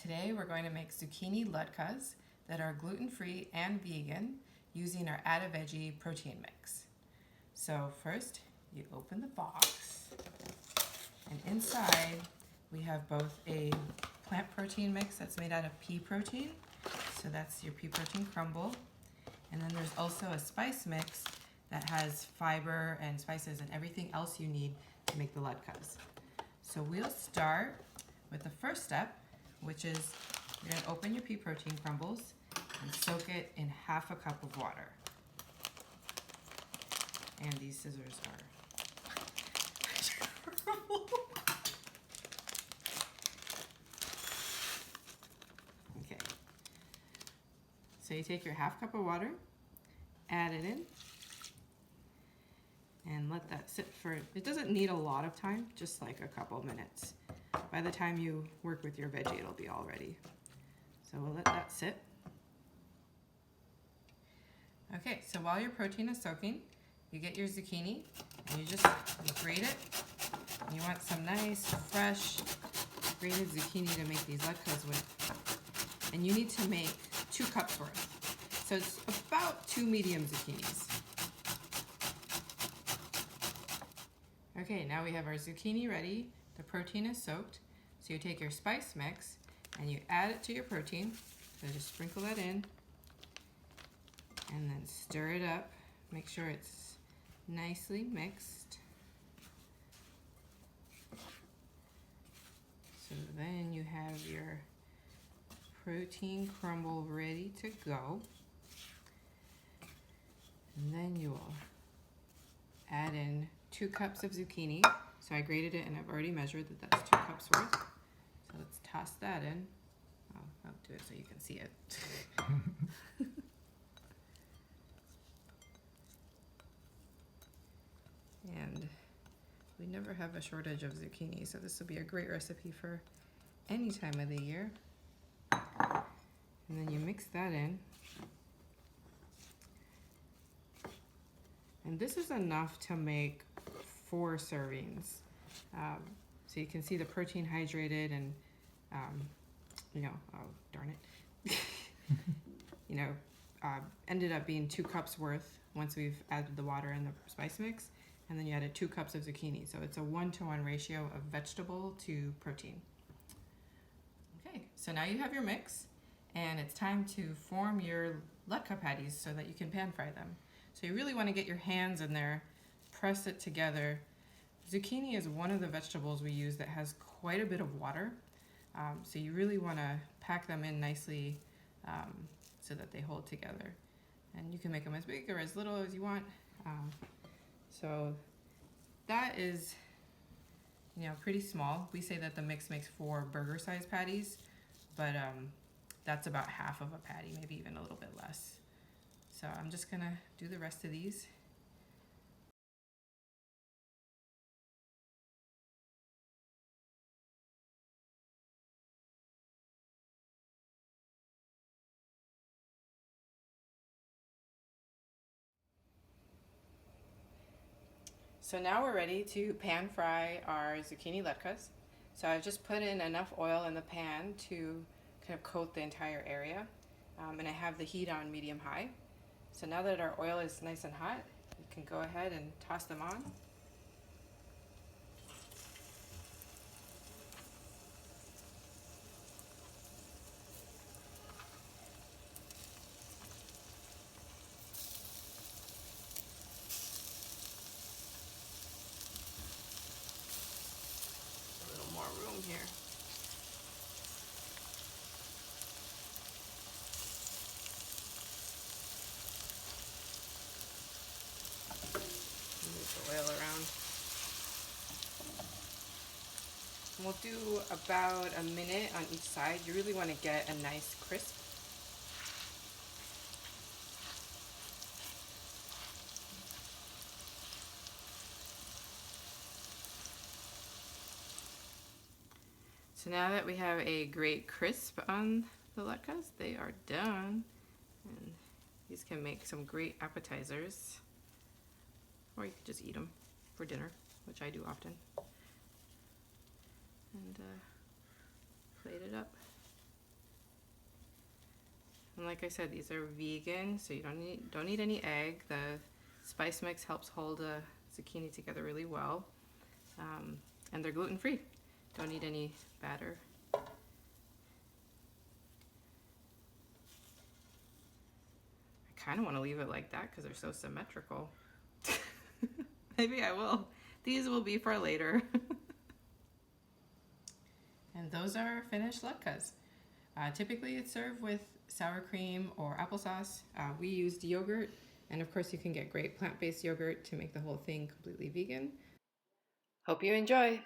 Today we're going to make zucchini latkes that are gluten-free and vegan using our Adda Veggie protein mix. So first you open the box and inside we have both a plant protein mix that's made out of pea protein, so that's your pea protein crumble, and then there's also a spice mix that has fiber and spices and everything else you need to make the latkes. So we'll start with the first step, which is you're going to open your pea protein crumbles and soak it in half a cup of water. And these scissors are okay. So you take your half cup of water, add it in, and let that sit for, it doesn't need a lot of time, just like a couple minutes. By the time you work with your veggie, it'll be all ready. So we'll let that sit. Okay, so while your protein is soaking, you get your zucchini and you grate it. And you want some nice, fresh, grated zucchini to make these latkes with. And you need to make 2 cups worth. So it's about 2 medium zucchinis. Okay, now we have our zucchini ready. The protein is soaked. So you take your spice mix and you add it to your protein. So just sprinkle that in and then stir it up. Make sure it's nicely mixed. So then you have your protein crumble ready to go. And then you will add in 2 cups of zucchini. So I grated it and I've already measured that that's 2 cups worth. So let's toss that in. Oh, I'll do it so you can see it. And we never have a shortage of zucchini, so this will be a great recipe for any time of the year. And then you mix that in. And this is enough to make 4 servings. So you can see the protein hydrated and, oh, darn it. Ended up being 2 cups worth once we've added the water and the spice mix. And then you added 2 cups of zucchini. So it's a 1-to-1 ratio of vegetable to protein. Okay, so now you have your mix and it's time to form your latke patties so that you can pan fry them. So you really want to get your hands in there, press it together. Zucchini is one of the vegetables we use that has quite a bit of water. So you really want to pack them in nicely so that they hold together. And you can make them as big or as little as you want. So that is, pretty small. We say that the mix makes 4 burger-sized patties, but that's about half of a patty, maybe even a little bit less. So I'm just gonna do the rest of these. So now we're ready to pan fry our zucchini latkes. So I've just put in enough oil in the pan to kind of coat the entire area. And I have the heat on medium-high. So now that our oil is nice and hot, you can go ahead and toss them on. A little more room here. Move the oil around. And we'll do about a minute on each side. You really want to get a nice crisp. So now that we have a great crisp on the latkes, they are done. And these can make some great appetizers. Or you could just eat them for dinner, which I do often. And plate it up. And like I said, these are vegan, so you don't need any egg. The spice mix helps hold a zucchini together really well. And they're gluten-free. Don't need any batter. I kind of want to leave it like that because they're so symmetrical. Maybe I will. These will be for later. And those are finished latkes. Typically it's served with sour cream or applesauce. We used yogurt, and of course you can get great plant-based yogurt to make the whole thing completely vegan. Hope you enjoy!